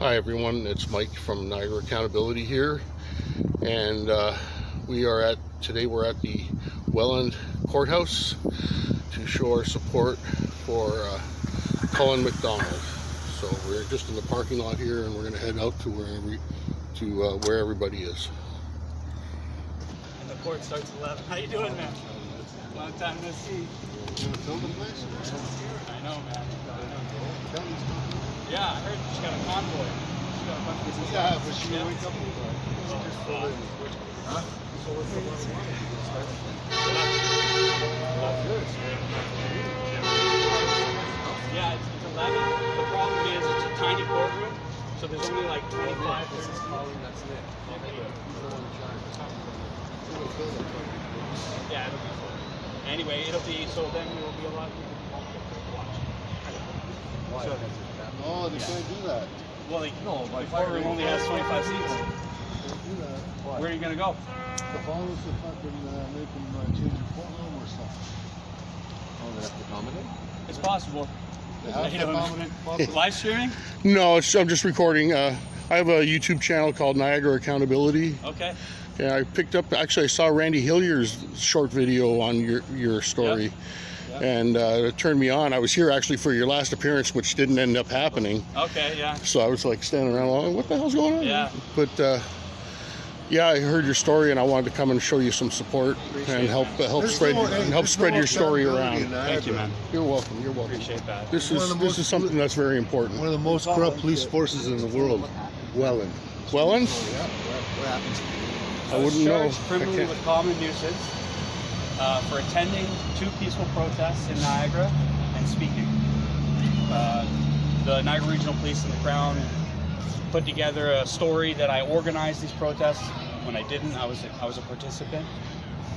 Hi everyone, it's Mike from Niagara Accountability here, and we're at the Welland Courthouse to show our support for Cullen McDonald. So we're just in the parking lot here, and we're going to head out to where everybody is. And the court starts at 11. How you doing, man? Long time no see. You want to film the place? I know, man. Yeah, I heard she got a convoy. She got a bunch of business. Yeah, but she didn't wake up. Huh? So what's the bottom line? Yeah, it's 11. The problem is it's a tiny courtroom, so there's only like 25. This is calling, that's it. Yeah, it'll be full. Anyway, it'll be, so then there will be a lot of people watching. Why? So, Oh, they can't do that. well, No, the courtroom only has 25 seats. Can't do that. Where are you going to go? The bottom is to fucking make them change the courtroom or something. Oh, they have to accommodate? It's possible. They have to accommodate. Live streaming? No, I'm just recording. I have a YouTube channel called Niagara Accountability. Okay. Yeah, I picked up, actually I saw Randy Hillier's short video on your story. Yep. Yep. And it turned me on. I was here actually for your last appearance, which didn't end up happening. Okay, yeah. So I was like standing around, like, what the hell's going on? Yeah. But yeah, I heard your story, and I wanted to come and show you some support and help spread your story around. Thank you, man. You're welcome. You're welcome. Appreciate that. This is something that's very important. One of the most corrupt police forces in the world, Welland. Welland? What happens? I wouldn't know. Charged criminally with common nuisance for attending 2 peaceful protests in Niagara and speaking. The Niagara Regional Police and the Crown put together a story that I organized these protests. When I didn't, I was a participant.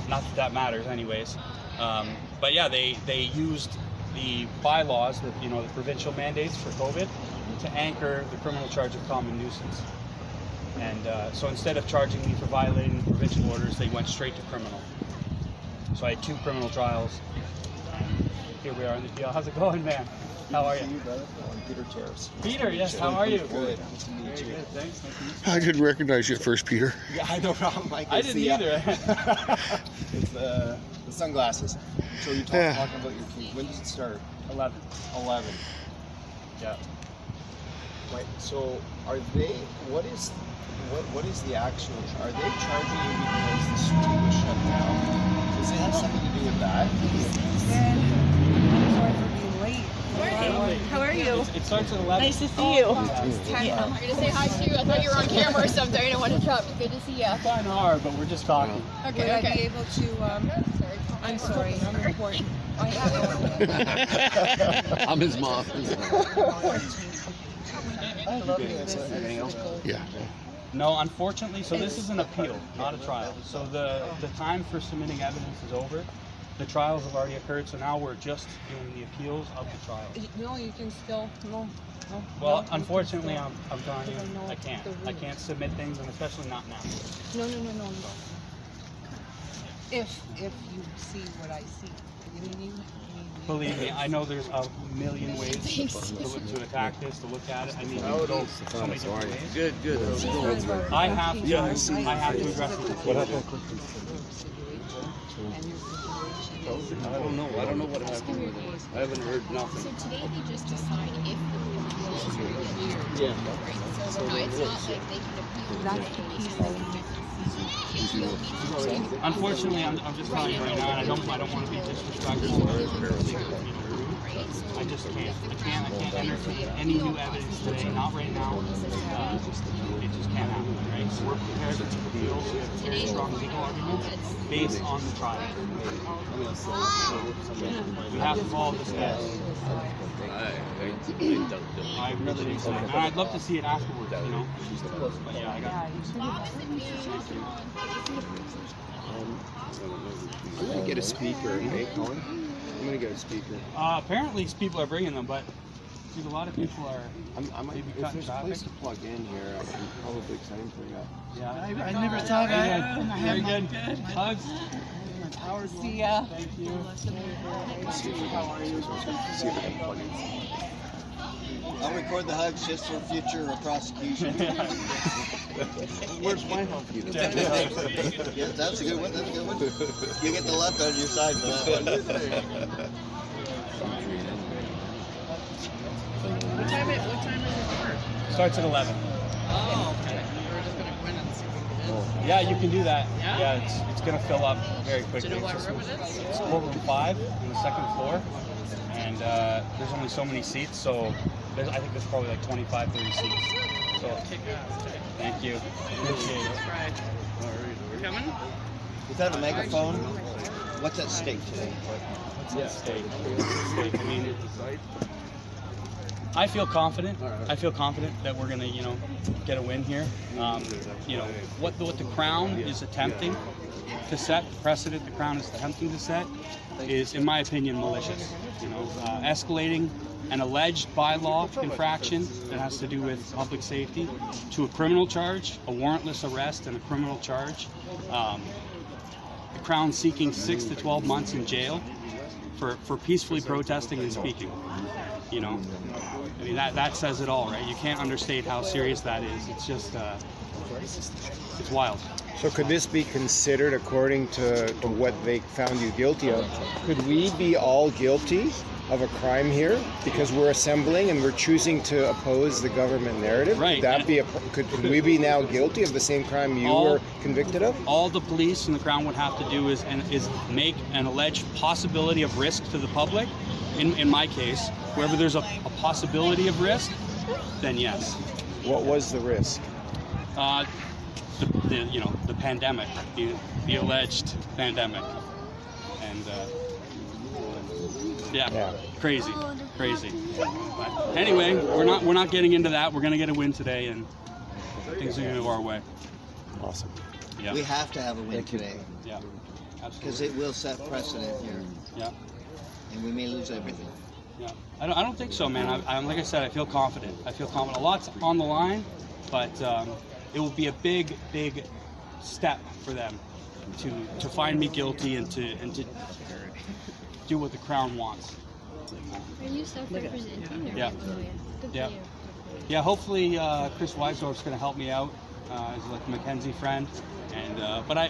Not that matters, anyways. But yeah, they used the bylaws, the provincial mandates for COVID, to anchor the criminal charge of common nuisance. And so instead of charging me for violating the provincial orders, they went straight to criminal. So I had 2 criminal trials. And here we are in the deal. How's it going, man? How are you? Peter Terrace. Peter, yes. How are you? Good. Nice to meet you. Good, thanks. Nice to meet you. I didn't recognize you at first, Peter. Yeah, I no problem, Mike. I didn't either. It's the sunglasses. So you're talking about your key. When does it start? 11. 11. Yeah. Right. So are they? What is the actual? Are they charging you because the street was shut down? Does it have something to do with that? Sorry for being late. How are you? It starts at 11. Nice to see you. I'm going to say hi too. I thought you were on camera or something. I didn't want to interrupt. Good to see you. Kind of hard, but we're just talking. Would I be able to, I'm sorry, I'm important. I have I'm his mom. I love this. Yeah. No, unfortunately, so this is an appeal, not a trial. So the time for submitting evidence is over. The trials have already occurred, so now we're just doing the appeals of the trials. No, you can still, no. Well, unfortunately, I'm telling you, I can't submit things, and especially not now. No. If you see what I see, you need. Believe me, I know there's a million ways to attack this, to look at it. I mean, you can go so many different ways. Good. I have to address it. What happened? I don't know what happened with it. I haven't heard nothing. So today they just decide if the appeals are cleared. Yeah. Right? So no, it's not like they can appeal. That's the piece I Unfortunately, I'm just telling you right now, and I don't want to be disrespectful or I just can't. I can't entertain any new evidence today. Not right now. It just can't happen. Right? So we're prepared to appeal very strong legal arguments based on the trial. We have to follow the steps. I really do. And I'd love to see it afterwards, But yeah, I got I'm gonna get a speaker, hey Colin. I'm gonna get a speaker. Apparently, people are bringing them, but a lot of people are. If there's a place to plug in here, I'm probably excited for you. Yeah, I never thought very good. Hugs. See ya. Thank you. See if I can plug in. I'll record the hugs just for future prosecution. Where's my hug? Yeah, that's a good one. That's a good one. You get the left on your side for that one. What time is it court? Starts at 11. Oh, okay. We're just gonna go in and see what it is. Yeah, you can do that. Yeah? It's gonna fill up very Do quickly. you know what room it is? It's courtroom 5 on the second floor, and there's only so many seats, so I think there's probably like 25, 30 seats. So Kick ass. thank you, appreciate it. Right. We're coming? Without a megaphone, what's at stake today? What's at stake? I mean, I feel confident. I feel confident that we're gonna, get a win here. What the Crown is attempting to set, the precedent the Crown is attempting to set, is, in my opinion, malicious. Escalating an alleged bylaw infraction that has to do with public safety to a criminal charge, a warrantless arrest, and a criminal charge. The Crown seeking 6 to 12 months in jail for peacefully protesting and speaking. I mean, that says it all, right? You can't understate how serious that is. It's just, it's wild. So could this be considered, according to what they found you guilty of, could we be all guilty of a crime here because we're assembling and we're choosing to oppose the government narrative? Right. Could that be could we be now guilty of the same crime you were convicted of? All the police and the Crown would have to do is make an alleged possibility of risk to the public. In my case, wherever there's a possibility of risk, then yes. What was the risk? The pandemic, the alleged pandemic, and crazy. But anyway, we're not getting into that. We're gonna get a win today, and things are gonna go our way. Awesome. Yeah. We have to have a win today Yeah. because Absolutely. it will set precedent here, Yeah. and we may lose everything. Yeah. I don't think so, man. I'm like I said, I feel confident. A lot's on the line, but it will be a big step for them to find me guilty and to do what the Crown wants. Are you self-representing? Yeah. Good Yeah. for you. Yeah, hopefully Chris Weisdorf's going to help me out as like a Mackenzie friend, and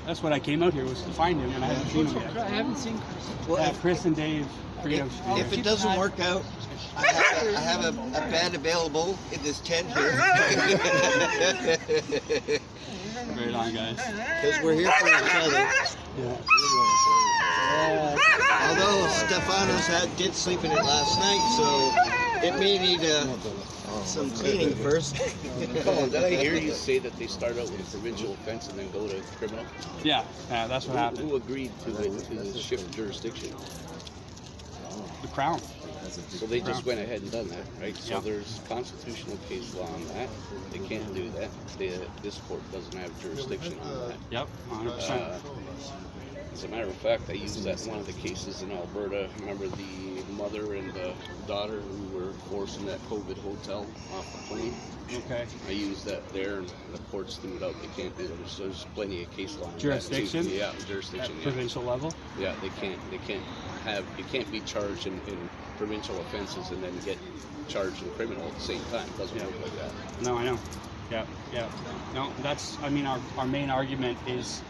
that's what I came out here, was to find him, and I haven't seen him yet. I haven't seen Chris. Well, Chris and Dave. if it doesn't work out, I have a bed available in this tent here. Right on, guys. Because we're here for each other. Yeah. Although Stefanos did sleep in it last night, so it may need some cleaning first. Colin, did I hear you say that they start out with a provincial offense and then go to criminal? Yeah, that's what happened. Who agreed to shift jurisdiction? The Crown. So they just went ahead and done that, right? So Yeah. there's constitutional case law on that. They can't do that. This court doesn't have jurisdiction on that. Yep, 100%. As a matter of fact, I used that in one of the cases in Alberta. Remember the mother and the daughter who were forced in that COVID hotel off the plane? Okay. I used that there, and the courts threw it out. They can't do it. So there's plenty of case law. on that, too. Jurisdiction? Yeah, At jurisdiction. Yeah. provincial level? Yeah, they can't have. You can't be charged in provincial offenses and then get charged in criminal at the same time. It doesn't work like that. No, I know. Yeah. No, our main argument is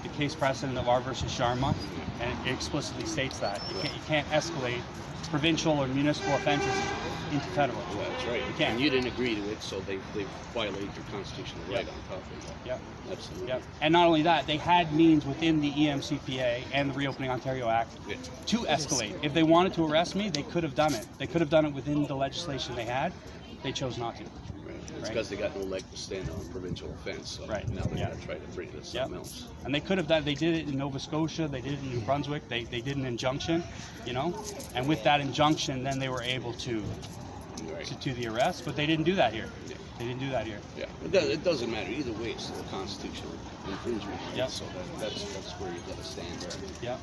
the case precedent of R versus Sharma, and it explicitly states that you can't escalate provincial or municipal offenses into federal. Yeah, that's right. You can't. And you didn't agree to it, so they violated your constitutional right on top of that. Yep. Absolutely. Yep. And not only that, they had means within the EMCPA and the Reopening Ontario Act Yeah. to escalate. If they wanted to arrest me, they could have done it. They could have done it within the legislation they had. They chose not to. Right. It's Right. because they got no leg to stand on provincial offense. So Right. now they're Yeah. going to try to bring it to something else. And they could have done. They did it in Nova Scotia. They did it in New Brunswick. They did an injunction, And with that injunction, then they were able to Right. do the arrest. But they didn't do that here. Yeah. They didn't do that here. Yeah. It doesn't matter. Either way, it's still a constitutional infringement. Yep. So that's where you've got to stand there. Yep.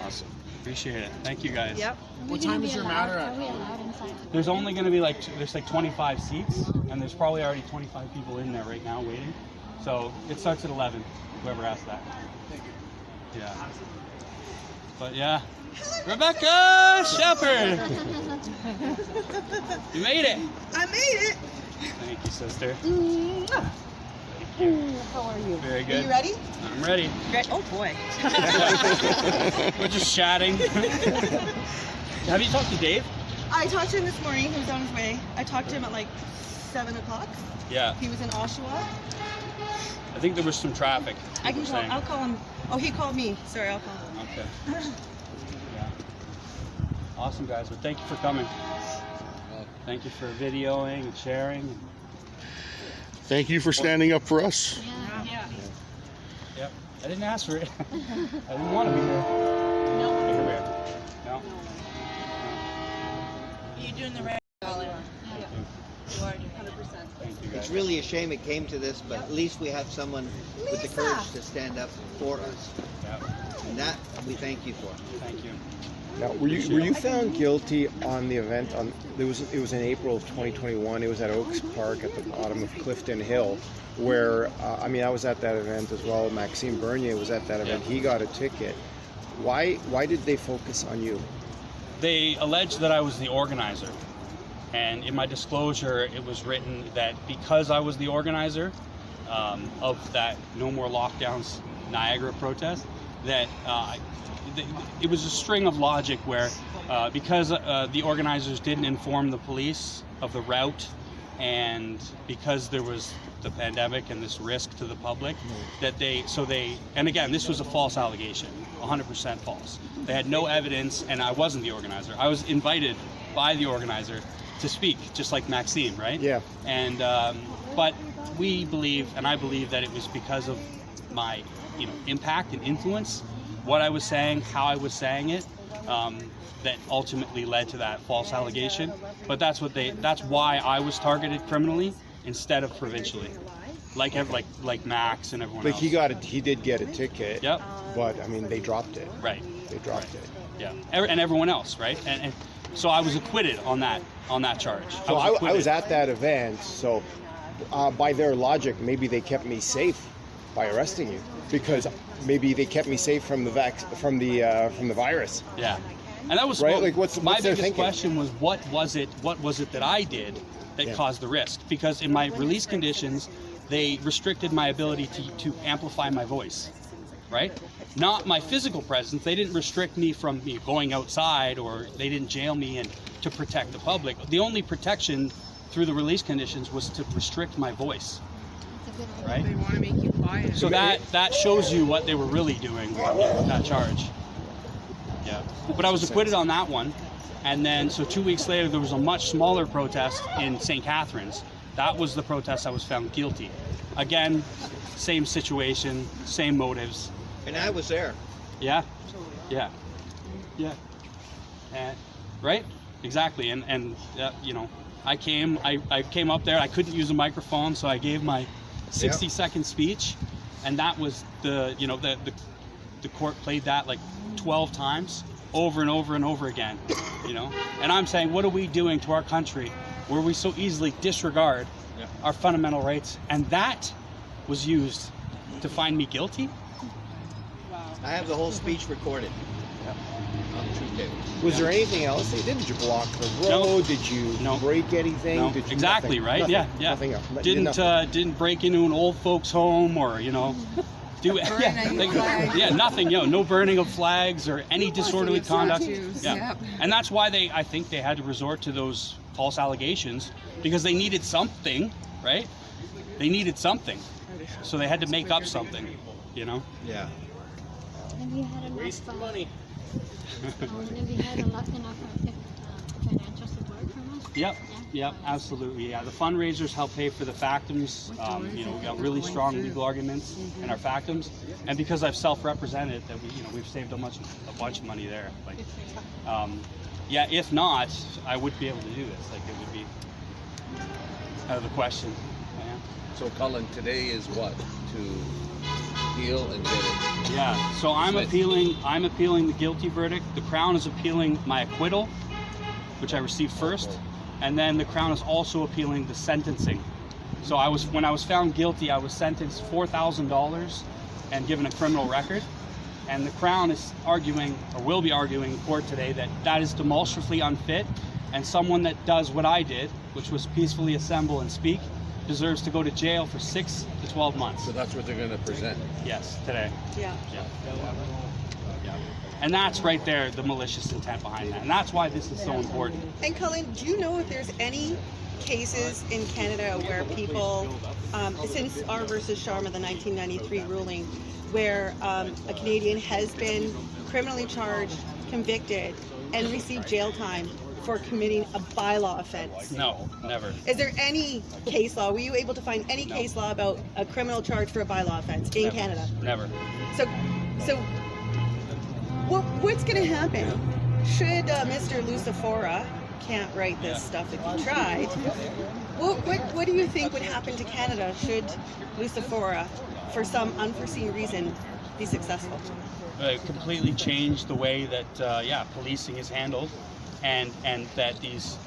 Awesome. Appreciate it. Thank you, guys. Yep. What time is your matter at? Are we allowed inside? There's only going to be there's 25 seats, and there's probably already 25 people in there right now waiting. So it starts at 11. Whoever asked that. Yeah. But yeah, Rebecca Shepherd, you made it. I made it. Thank you, sister. How are you? Very good. Are you ready? I'm ready. Oh boy. We're just chatting. Have you talked to Dave? I talked to him this morning. He was on his way. I talked to him at like 7 o'clock. Yeah. He was in Oshawa. I think there was some traffic. I can you call. were saying. I'll call him. Oh, he called me. Sorry, I'll call him. Okay. Yeah. Awesome, guys. Well, thank you for coming. Thank you for videoing and sharing. Thank you for standing up for us. Yeah. Yep. I didn't ask for it. I didn't want to be here. No. Okay, here we are. No. You're doing the right. Thank you. You are 100%. Thank you, guys. It's really a shame it came to this, but at least we have someone with the courage to stand up for us. Yep. And that we thank you for. Thank you. Now, were you found guilty on the event? It was in April of 2021. It was at Oaks Park at the bottom of Clifton Hill, where I was at that event as well. Maxime Bernier was at that event. He got a ticket. Why did they focus on you? They alleged that I was the organizer, and in my disclosure, it was written that because I was the organizer of that No More Lockdowns Niagara protest, that it was a string of logic where because the organizers didn't inform the police of the route, and because there was the pandemic and this risk to the public, that and again, this was a false allegation, 100% false. They had no evidence, and I wasn't the organizer. I was invited by the organizer to speak, just like Maxime, right? Yeah. And but we believe, and I believe, that it was because of my impact and influence, what I was saying, how I was saying it, that ultimately led to that false allegation. But that's why I was targeted criminally instead of provincially, like Max and everyone else. He did get a ticket. Yep. But they dropped it. Right. They dropped it. Yeah. And everyone else, right? And so I was acquitted on that charge. So I was at that event. So by their logic, maybe they kept me safe by arresting you, because maybe they kept me safe from the virus. Yeah. And that was right. Like what's my their biggest thinking? question was what was it that I did that caused the risk? Because in my release conditions, they restricted my ability to amplify my voice, right? Not my physical presence. They didn't restrict me from going outside, or they didn't jail me and to protect the public. The only protection through the release conditions was to restrict my voice, right? They want to make you quiet. So that shows you what they were really doing with that charge. Yeah. But I was acquitted on that one. And then, so 2 weeks later, there was a much smaller protest in St. Catharines. That was the protest I was found guilty. Again, same situation, same motives. And I was there. Yeah. Yeah. Yeah. Right? Exactly. And I came up there. I couldn't use a microphone, so I gave my 60-second speech, and that was the court played that like 12 times over and over and over again, and I'm saying, what are we doing to our country where we so easily disregard our fundamental rights? And that was used to find me guilty. I have the whole speech recorded. On the truth table. Was there anything else? Did you block the road? No. Did you No. break anything? No, Did you exactly, nothing, right? Nothing, Yeah. Nothing else. Didn't break into an old folks' home, or do nothing. No burning of flags or any disorderly conduct. Yeah, and that's why I think they had to resort to those false allegations, because they needed something, right? They needed something, so they had to make up something, Yeah. Have you had enough Wasting money. have you had enough financial support from us? Yep, absolutely. Yeah, the fundraisers help pay for the factums. We got really strong legal arguments in our factums, and because I've self-represented, that we've saved a bunch of money there. Like, if not, I wouldn't be able to do this. Like, it would be out of the question. Yeah. So Cullen, today is what? To appeal and get it. Yeah. So I'm appealing the guilty verdict. The Crown is appealing my acquittal, which I received first, and then the Crown is also appealing the sentencing. So when I was found guilty, I was sentenced $4,000 and given a criminal record. And the Crown is arguing, or will be arguing in court today, that that is demonstrably unfit, and someone that does what I did, which was peacefully assemble and speak, deserves to go to jail for 6 to 12 months. So that's what they're going to present. Yes, today. Yeah. Yeah. And that's right there, the malicious intent behind that. And that's why this is so important. And Cullen, do you know if there's any cases in Canada where people, since R versus Sharma, the 1993 ruling, where a Canadian has been criminally charged, convicted, and received jail time for committing a bylaw offense? No, never. Is there any case law? Were you able to find any case law about a criminal charge for a bylaw offense in Canada? Never. So what's going to happen? Should Mr. Lucifera, can't write this stuff if he tried, what do you think would happen to Canada should Lucifera, for some unforeseen reason, be successful? Completely change the way that policing is handled, and that these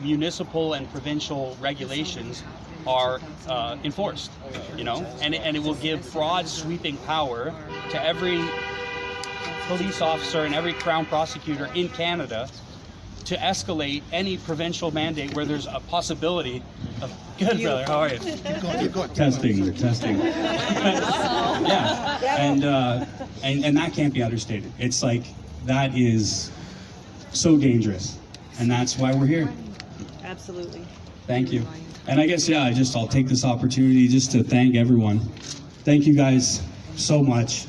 municipal and provincial regulations are enforced, and it will give broad sweeping power to every police officer and every Crown prosecutor in Canada to escalate any provincial mandate where there's a possibility of... Good, brother, how are you? Keep going. Testing. Yeah, and that can't be understated. It's like, that is so dangerous, and that's why we're here. Absolutely. Thank you. And I guess, I'll take this opportunity just to thank everyone. Thank you guys so much.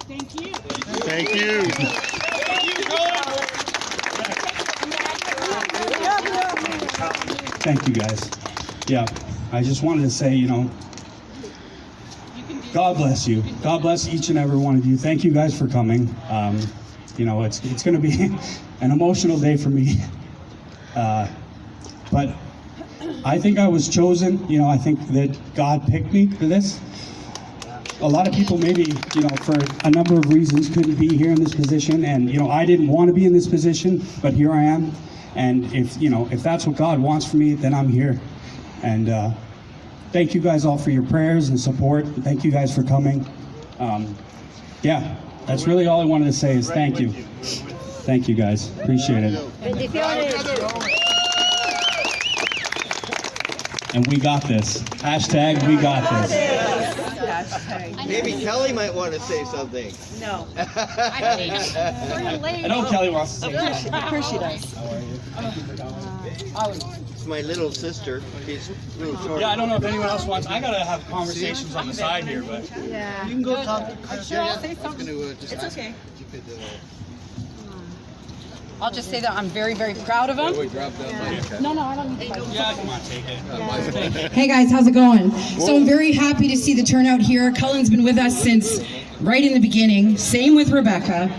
Thank you. Thank you. Thank you guys. Yeah, I just wanted to say, God bless you. God bless each and every one of you. Thank you guys for coming. It's going to be an emotional day for me. But I think I was chosen. I think that God picked me for this. A lot of people maybe, for a number of reasons couldn't be here in this position, and I didn't want to be in this position, but here I am. And if that's what God wants for me, then I'm here. And thank you guys all for your prayers and support. Thank you guys for coming. That's really all I wanted to say is thank you. Thank you guys. Appreciate it. And we got this. Hashtag we got this. Maybe Kelly might want to say something. No. I know Kelly wants to say something. Of course she does. It's my little sister. She's a little short. Yeah, I don't know if anyone else wants... I gotta have conversations on the side here, but... Yeah. You can go talk. I'm sure I'll say something. It's okay. I'll just say that I'm very, very proud of him. No, I don't need to. Yeah, come on, take it. Hey guys, how's it going? So I'm very happy to see the turnout here. Cullen's been with us since right in the beginning. Same with Rebecca.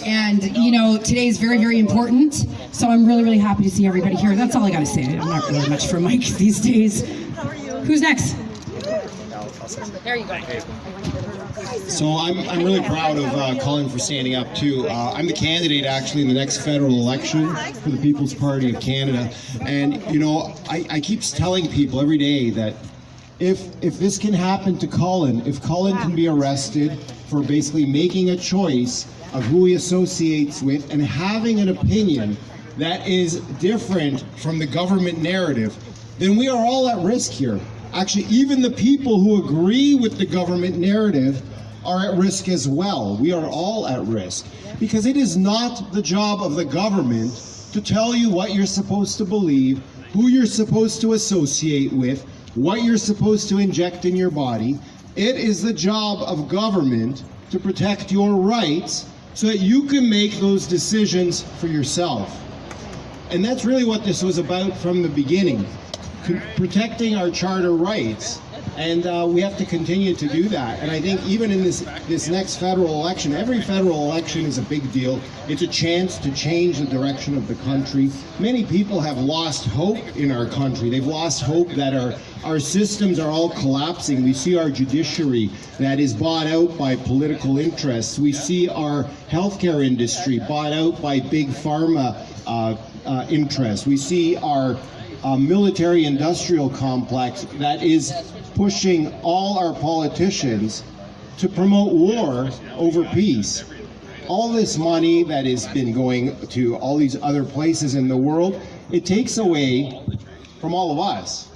And today is very, very important. So I'm really, really happy to see everybody here. That's all I gotta say. I'm not really much for Mike these days. Who's next? There you go. So I'm really proud of Cullen for standing up too. I'm the candidate actually in the next federal election for the People's Party of Canada, and I keep telling people every day that if this can happen to Cullen, if Cullen can be arrested for basically making a choice of who he associates with and having an opinion that is different from the government narrative, then we are all at risk here. Actually, even the people who agree with the government narrative are at risk as well. We are all at risk because it is not the job of the government to tell you what you're supposed to believe, who you're supposed to associate with, what you're supposed to inject in your body. It is the job of government to protect your rights so that you can make those decisions for yourself. And that's really what this was about from the beginning, protecting our charter rights. And we have to continue to do that. And I think even in this next federal election, every federal election is a big deal. It's a chance to change the direction of the country. Many people have lost hope in our country. They've lost hope that our systems are all collapsing. We see our judiciary that is bought out by political interests. We see our healthcare industry bought out by big pharma interests. We see our military-industrial complex that is pushing all our politicians to promote war over peace. All this money that has been going to all these other places in the world, it takes away from all of us.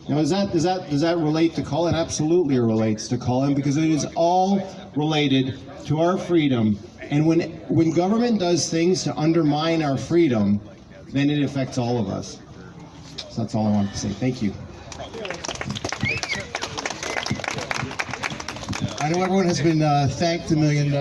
Now, does that relate to Cullen? Absolutely, it relates to Cullen, because it is all related to our freedom. And when government does things to undermine our freedom, then it affects all of us. So that's all I wanted to say. Thank you. I know everyone has been thanked a million.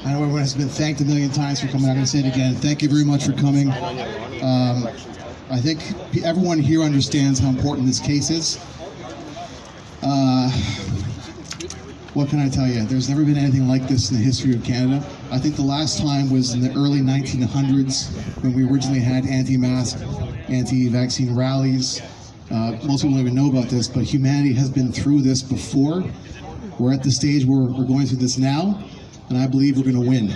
I know everyone has been thanked a million times for coming. I'm going to say it again. Thank you very much for coming. I think everyone here understands how important this case is. What can I tell you? There's never been anything like this in the history of Canada. I think the last time was in the early 1900s when we originally had anti-mask, anti-vaccine rallies. Most people don't even know about this, but humanity has been through this before. We're at the stage where we're going through this now, and I believe we're going to win.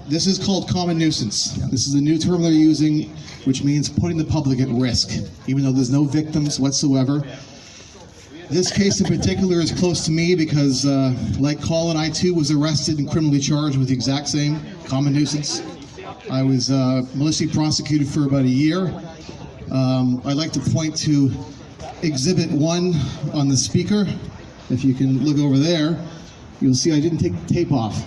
This is called common nuisance. This is a new term they're using, which means putting the public at risk, even though there's no victims whatsoever. This case in particular is close to me because, like Cullen, I too was arrested and criminally charged with the exact same common nuisance. I was maliciously prosecuted for about a year. I'd like to point to Exhibit 1 on the speaker. If you can look over there, you'll see I didn't take the tape off.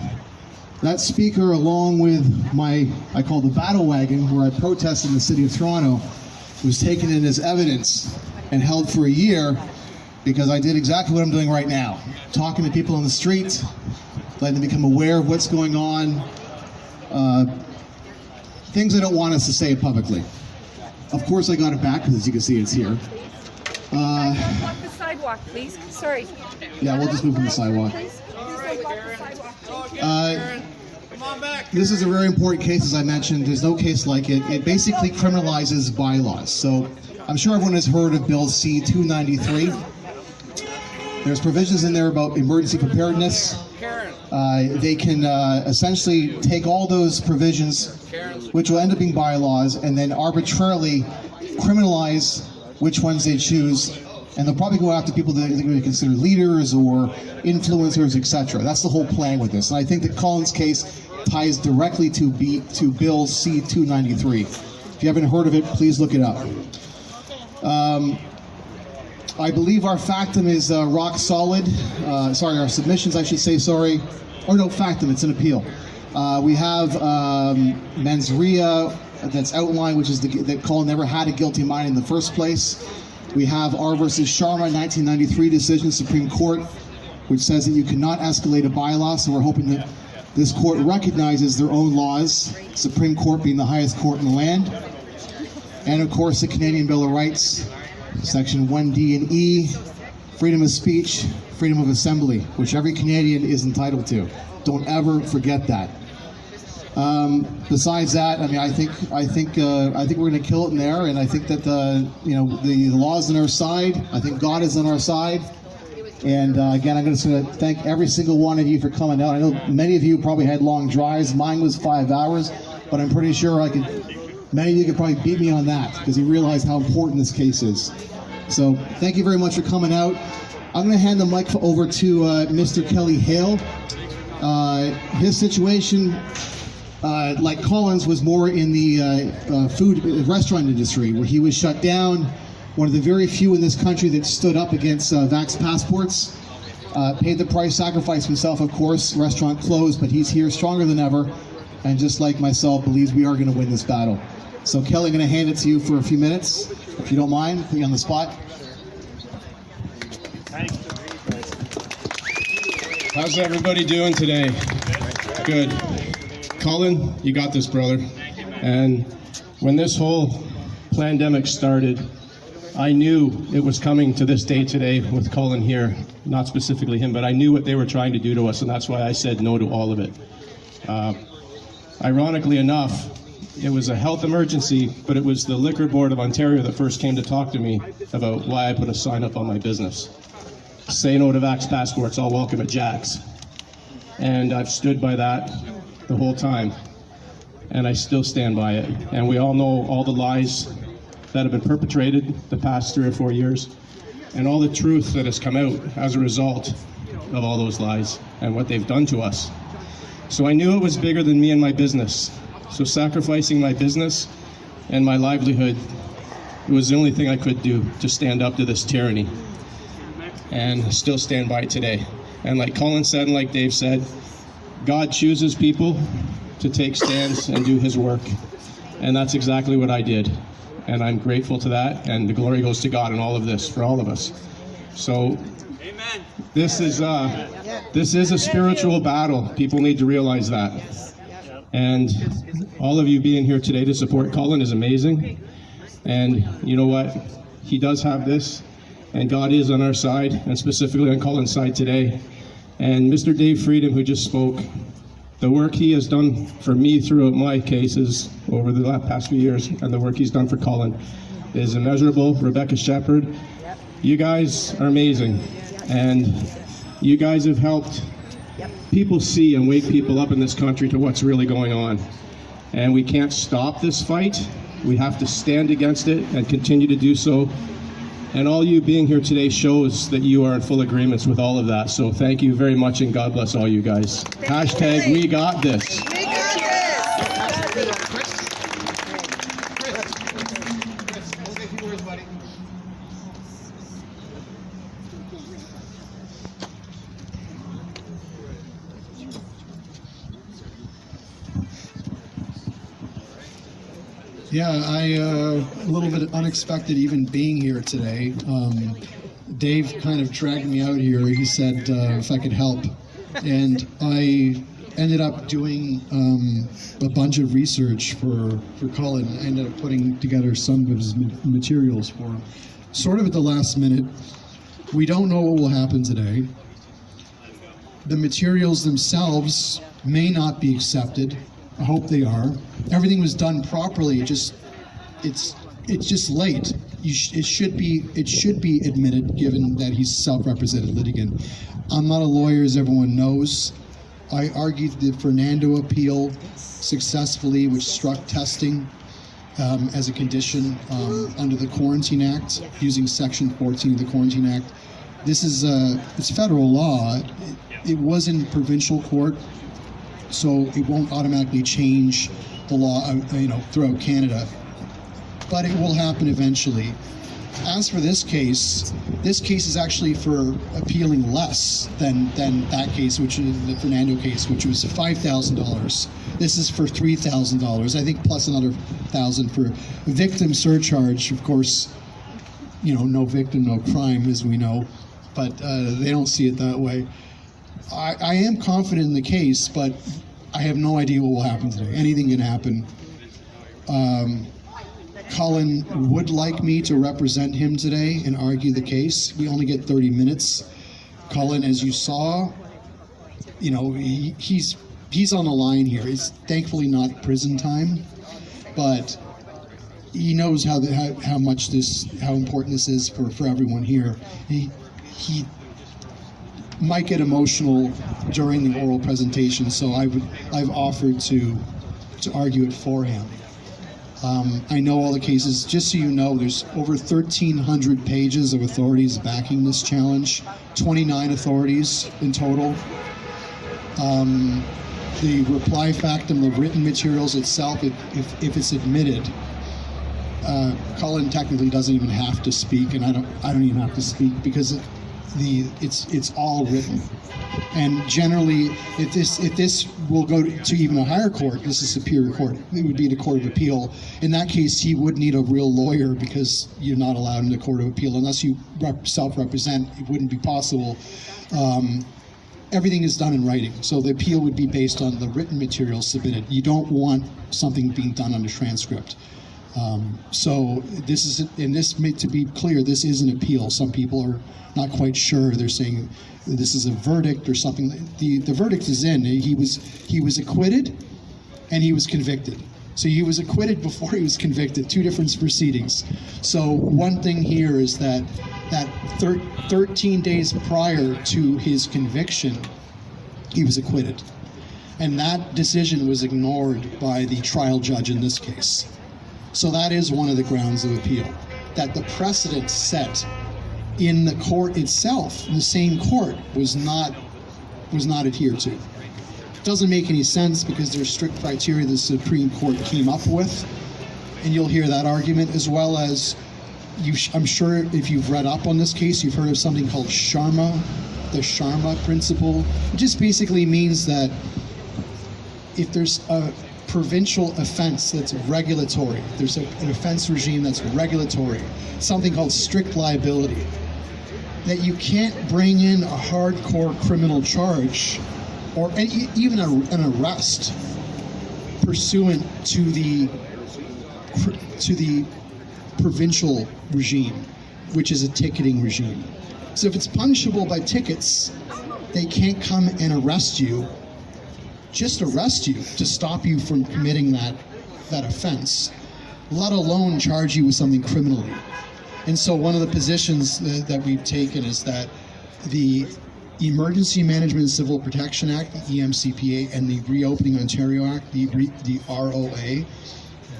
That speaker, along with I call the battle wagon, where I protested in the city of Toronto, was taken in as evidence and held for a year because I did exactly what I'm doing right now. Talking to people on the street, letting them become aware of what's going on, things I don't want us to say publicly. Of course I got it back, because as you can see, it's here. Walk the sidewalk, please. Sorry. Yeah, we'll just move from the sidewalk. Please walk the sidewalk. This is a very important case, as I mentioned. There's no case like it. It basically criminalizes bylaws. So I'm sure everyone has heard of Bill C-293. There's provisions in there about emergency preparedness. They can essentially take all those provisions, which will end up being bylaws, and then arbitrarily criminalize which ones they choose. And they'll probably go after people that they consider leaders or influencers, etc. That's the whole plan with this. And I think that Cullen's case ties directly to Bill C-293. If you haven't heard of it, please look it up. I believe our factum is rock solid. Sorry, our submissions, I should say, sorry. Or no, factum, it's an appeal. We have mens rea that's outlined, which is that Cullen never had a guilty mind in the first place. We have R versus Sharma, 1993 decision, Supreme Court, which says that you cannot escalate a bylaw, so we're hoping that this court recognizes their own laws, Supreme Court being the highest court in the land. And of course, the Canadian Bill of Rights, Section 1D and E, freedom of speech, freedom of assembly, which every Canadian is entitled to. Don't ever forget that. Besides that, I mean, I think we're going to kill it in there, and I think that the law is on our side. I think God is on our side. And again, I'm going to thank every single one of you for coming out. I know many of you probably had long drives. Mine was 5 hours, but I'm pretty sure many of you could probably beat me on that because you realize how important this case is. So thank you very much for coming out. I'm going to hand the mic over to Mr. Kelly Hale. His situation, like Cullen's, was more in the restaurant industry, where he was shut down. One of the very few in this country that stood up against vax passports. Paid the price, sacrificed himself, of course. Restaurant closed, but he's here stronger than ever. And just like myself, believes we are going to win this battle. So Kelly, I'm going to hand it to you for a few minutes, if you don't mind. Put you on the spot. How's everybody doing today? Good. Cullen, you got this, brother. And when this whole pandemic started, I knew it was coming to this day today with Cullen here, not specifically him, but I knew what they were trying to do to us, and that's why I said no to all of it. Ironically enough, it was a health emergency, but it was the Liquor Board of Ontario that first came to talk to me about why I put a sign up on my business. Say no to vax passports, all welcome at Jack's. And I've stood by that the whole time. and I still stand by it. And we all know all the lies that have been perpetrated the past 3 or 4 years, and all the truth that has come out as a result of all those lies and what they've done to us. So I knew it was bigger than me and my business. So sacrificing my business and my livelihood, it was the only thing I could do to stand up to this tyranny, and still stand by it today. And like Cullen said, and like Dave said, God chooses people to take stands and do his work. And that's exactly what I did. And I'm grateful to that, and the glory goes to God in all of this, for all of us. So this is a spiritual battle. People need to realize that. And all of you being here today to support Cullen is amazing. And you know what? He does have this, and God is on our side, and specifically on Cullen's side today. And Mr. Dave Freedom, who just spoke, the work he has done for me throughout my cases over the past few years, and the work he's done for Cullen, is immeasurable. Rebecca Shepherd, you guys are amazing. And you guys have helped people see and wake people up in this country to what's really going on. And we can't stop this fight. We have to stand against it and continue to do so. And all you being here today shows that you are in full agreements with all of that. So thank you very much, and God bless all you guys. Hashtag we got this. We got this. Yeah, a little bit unexpected even being here today. Dave kind of dragged me out here. He said if I could help. And I ended up doing a bunch of research for Cullen. I ended up putting together some of his materials for him. Sort of at the last minute. We don't know what will happen today. The materials themselves may not be accepted. I hope they are. Everything was done properly. It's just late. It should be admitted, given that he's a self-represented litigant. I'm not a lawyer, as everyone knows. I argued the Fernando appeal successfully, which struck testing as a condition under the Quarantine Act, using Section 14 of the Quarantine Act. This is it's federal law. It was in provincial court, so it won't automatically change the law, throughout Canada. But it will happen eventually. As for this case is actually for appealing less than that case, which is the Fernando case, which was $5,000. This is for $3,000, I think, plus another $1,000 for victim surcharge. Of course, no victim, no crime, as we know, but they don't see it that way. I am confident in the case, but I have no idea what will happen today. Anything can happen. Cullen would like me to represent him today and argue the case. We only get 30 minutes. Cullen, as you saw, he's on the line here. It's thankfully not prison time, but he knows how important this is for everyone here. He might get emotional during the oral presentation, so I've offered to argue it for him. I know all the cases. Just so you know, there's over 1,300 pages of authorities backing this challenge, 29 authorities in total. The reply factum, the written materials itself, if it's admitted, Cullen technically doesn't even have to speak, and I don't even have to speak, because it's all written. And generally, if this will go to even a higher court, this is Superior Court, it would be the Court of Appeal. In that case, he would need a real lawyer, because you're not allowed in the Court of Appeal unless you self-represent. It wouldn't be possible. Everything is done in writing, so the appeal would be based on the written material submitted. You don't want something being done on a transcript. So this is, and this, to be clear, this is an appeal. Some people are not quite sure. They're saying this is a verdict or something. The verdict is in. He was acquitted, and he was convicted. So he was acquitted before he was convicted. Two different proceedings. So one thing here is that 13 days prior to his conviction, he was acquitted. And that decision was ignored by the trial judge in this case. So that is one of the grounds of appeal, that the precedent set in the court itself, the same court, was not adhered to. Doesn't make any sense because there's strict criteria the Supreme Court came up with, and you'll hear that argument, as well as I'm sure if you've read up on this case, you've heard of something called Sharma, the Sharma principle. It just basically means that if there's a provincial offense that's regulatory, there's an offense regime that's regulatory, something called strict liability, that you can't bring in a hardcore criminal charge or even an arrest pursuant to the provincial regime, which is a ticketing regime. So if it's punishable by tickets, they can't come and arrest you, just arrest you to stop you from committing that offense, let alone charge you with something criminally. And so one of the positions that we've taken is that the Emergency Management and Civil Protection Act, the EMCPA, and the Reopening Ontario Act, the ROA,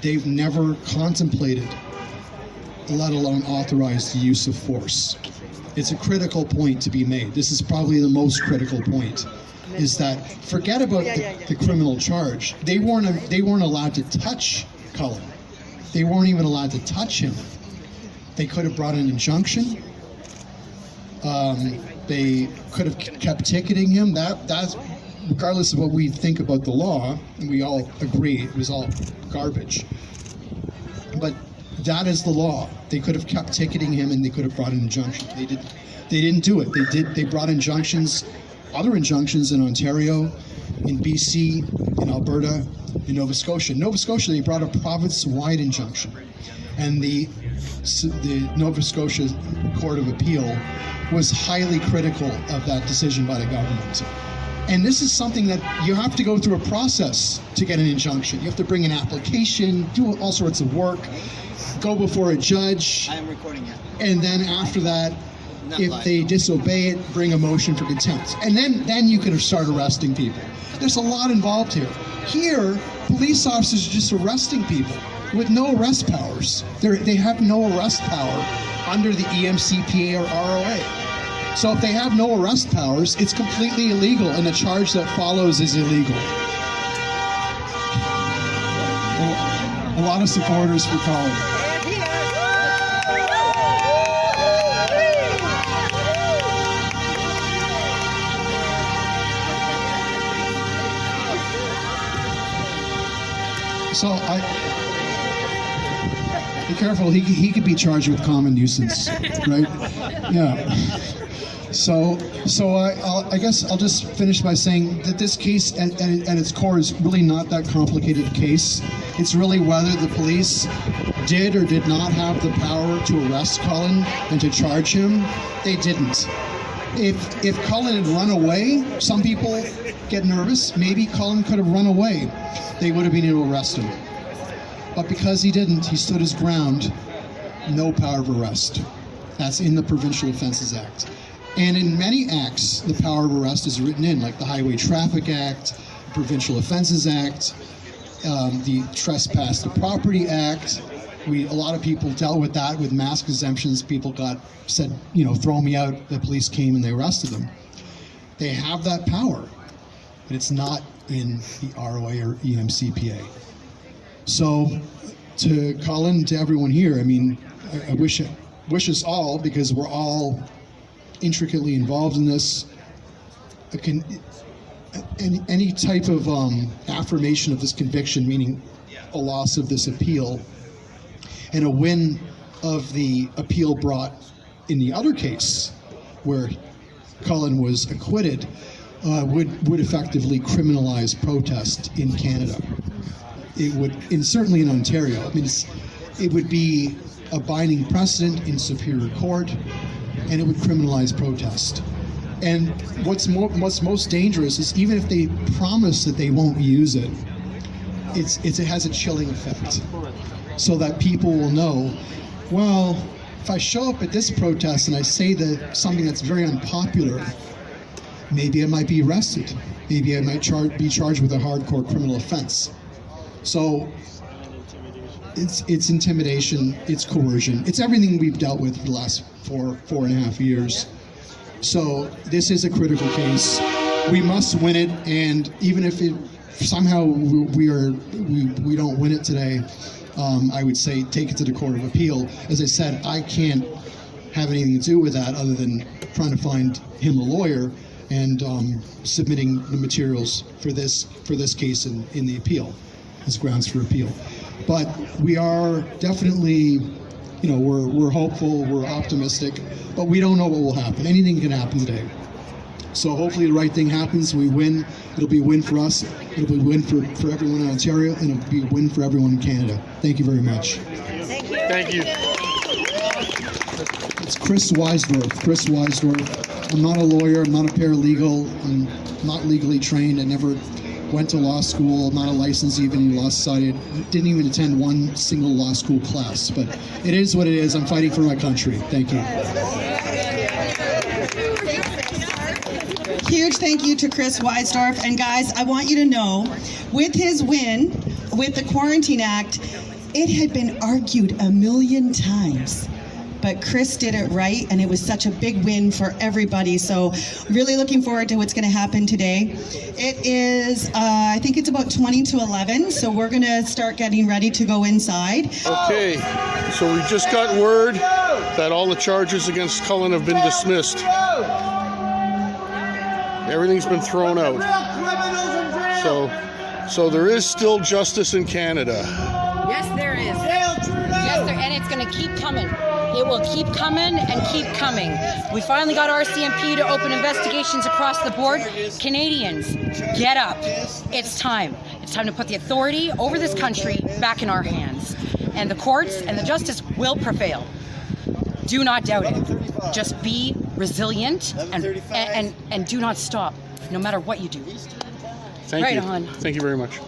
they've never contemplated, let alone authorized, the use of force. It's a critical point to be made. This is probably the most critical point, is that forget about the criminal charge. They weren't allowed to touch Cullen. They weren't even allowed to touch him. They could have brought an injunction. They could have kept ticketing him. That's regardless of what we think about the law, and we all agree it was all garbage. But that is the law. They could have kept ticketing him, and they could have brought an injunction. They didn't do it. They brought injunctions, other injunctions in Ontario, in BC, in Alberta, in Nova Scotia. In Nova Scotia, they brought a province-wide injunction, and the Nova Scotia Court of Appeal was highly critical of that decision by the government. And this is something that you have to go through a process to get an injunction. You have to bring an application, do all sorts of work, go before a judge. I am recording it. And then after that, if they disobey it, bring a motion for contempt. And then you can start arresting people. There's a lot involved here. Here, police officers are just arresting people with no arrest powers. They have no arrest power under the EMCPA or ROA. So if they have no arrest powers, it's completely illegal, and the charge that follows is illegal. A lot of supporters for Cullen. So be careful. He could be charged with common nuisance, right? Yeah. So I guess I'll just finish by saying that this case at its core is really not that complicated case. It's really whether the police did or did not have the power to arrest Cullen and to charge him. They didn't. If Cullen had run away, some people get nervous. Maybe Cullen could have run away. They would have been able to arrest him. But because he didn't, he stood his ground. No power of arrest. That's in the Provincial Offences Act. And in many acts, the power of arrest is written in, like the Highway Traffic Act, Provincial Offences Act, the Trespass to Property Act. A lot of people dealt with that with mask exemptions. People said, throw me out. The police came and they arrested them. They have that power, but it's not in the ROA or EMCPA. So to Cullen, to everyone here, I mean, I wish us all, because we're all intricately involved in this, any type of affirmation of this conviction, meaning a loss of this appeal, and a win of the appeal brought in the other case where Cullen was acquitted, would effectively criminalize protest in Canada. It would, and certainly in Ontario. I mean, it would be a binding precedent in Superior Court, and it would criminalize protest. And what's most dangerous is even if they promise that they won't use it, it has a chilling effect, so that people will know, well, if I show up at this protest and I say something that's very unpopular, maybe I might be arrested. maybe I might be charged with a hardcore criminal offense. So it's intimidation, it's coercion, it's everything we've dealt with for the last 4.5 years. So this is a critical case. We must win it, and even if it somehow we don't win it today, I would say take it to the Court of Appeal. As I said, I can't have anything to do with that other than trying to find him a lawyer and submitting the materials for this case in the appeal as grounds for appeal. But we are definitely, we're hopeful, we're optimistic, but we don't know what will happen. Anything can happen today. So hopefully the right thing happens, we win. It'll be a win for us, it'll be a win for everyone in Ontario, and it'll be a win for everyone in Canada. Thank you very much. Thank you. Thank you. It's Chris Weisdorf. Chris Weisdorf. I'm not a lawyer, I'm not a paralegal, I'm not legally trained, I never went to law school, I'm not a licensed even in law society, didn't even attend one single law school class, but it is what it is. I'm fighting for my country. Thank you. Huge thank you to Chris Weisdorf. And guys, I want you to know, with his win, with the Quarantine Act, it had been argued a million times. But Chris did it right, and it was such a big win for everybody. So really looking forward to what's going to happen today. It is, I think it's about 20 to 11, so we're going to start getting ready to go inside. Okay, so we just got word that all the charges against Cullen have been dismissed. Everything's been thrown out. So there is still justice in Canada. Yes, there is. Yes, there, and it's going to keep coming. It will keep coming and keep coming. We finally got RCMP to open investigations across the board. Canadians, get up. It's time. It's time to put the authority over this country back in our hands. And the courts and the justice will prevail. Do not doubt it. Just be resilient and do not stop, no matter what you do. Thank you. Right on. Thank you very much.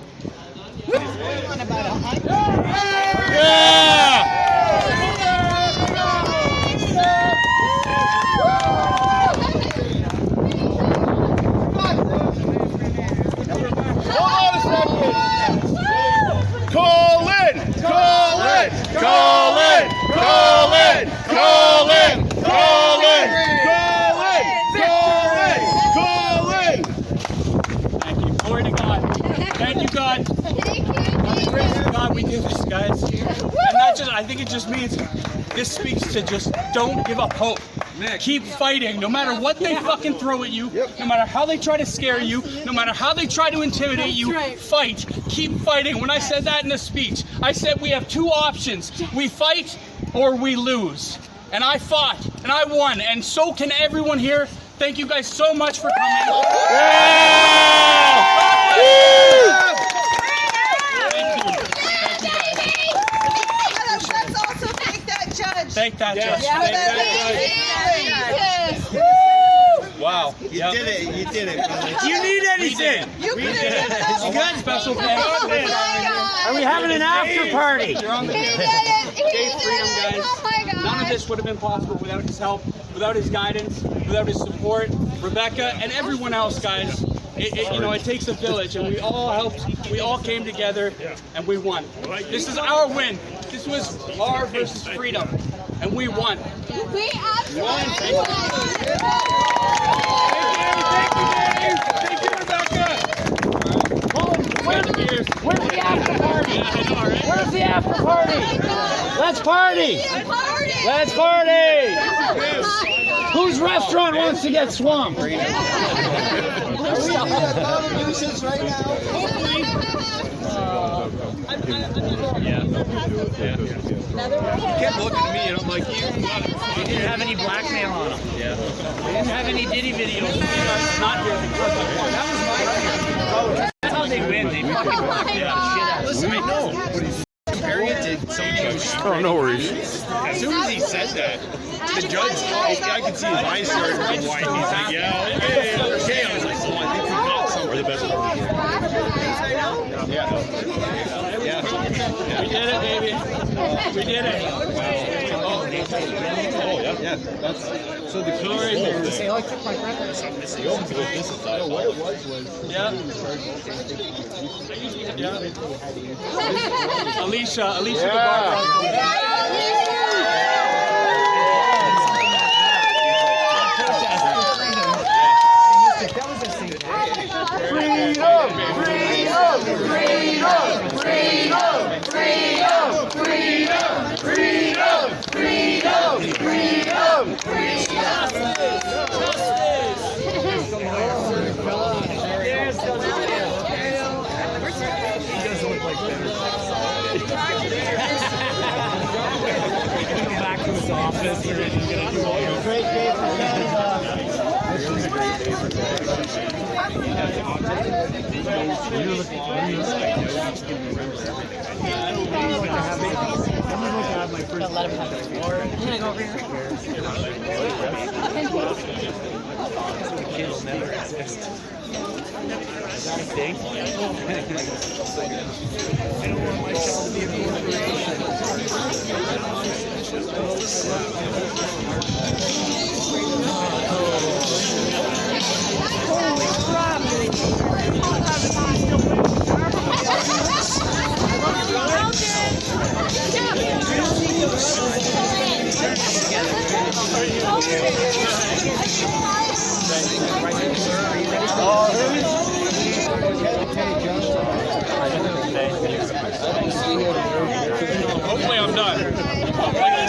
I think it just means, this speaks to just don't give up hope. Keep fighting, no matter what they fucking throw at you, no matter how they try to scare you, no matter how they try to intimidate you, fight. Keep fighting. When I said that in the speech, I said we have two options. We fight or we lose. And I fought, and I won, and so can everyone here. Thank you guys so much for coming. Thank that judge. Wow. You did it. You did it, brother. You need anything? We did it. You got special thanks. Are we having an after party? You're on the Day Freedom, guys. None of this would have been possible without his help, without his guidance, without his support. Rebecca and everyone else, guys. It takes a village, and we all helped. We all came together, and we won. This is our win. This was our versus freedom, and we won. We absolutely won. Thank you, Rebecca. Where's the after party? Where's the after party? Let's party. Let's party. Whose restaurant wants to get swamped? Are we at nuisance right now? You kept looking at me and I'm like, you didn't have any blackmail on them. Yeah. They didn't have any Diddy videos. Not here because I won. That was my fear. That's how they win. They fucking block the shit out. Listen, I know. Comparing it to somebody who's Oh, no worries. as soon as he said that, the judge, I could see his eyes starting to widen. He's like, yeah, okay. I was like, oh, I think we got some. We're the best part. Yeah. We did it, baby. We did it. Yeah, that's so the key is Say, oh, I took my breath. the opposite. No, what it was Alicia, Back to his office. Great day for Canada. This was a great day for Canada. Let him have the floor. I'm gonna go over here. Kids never exist. Thank you. I don't want my child to be a hopefully I'm done.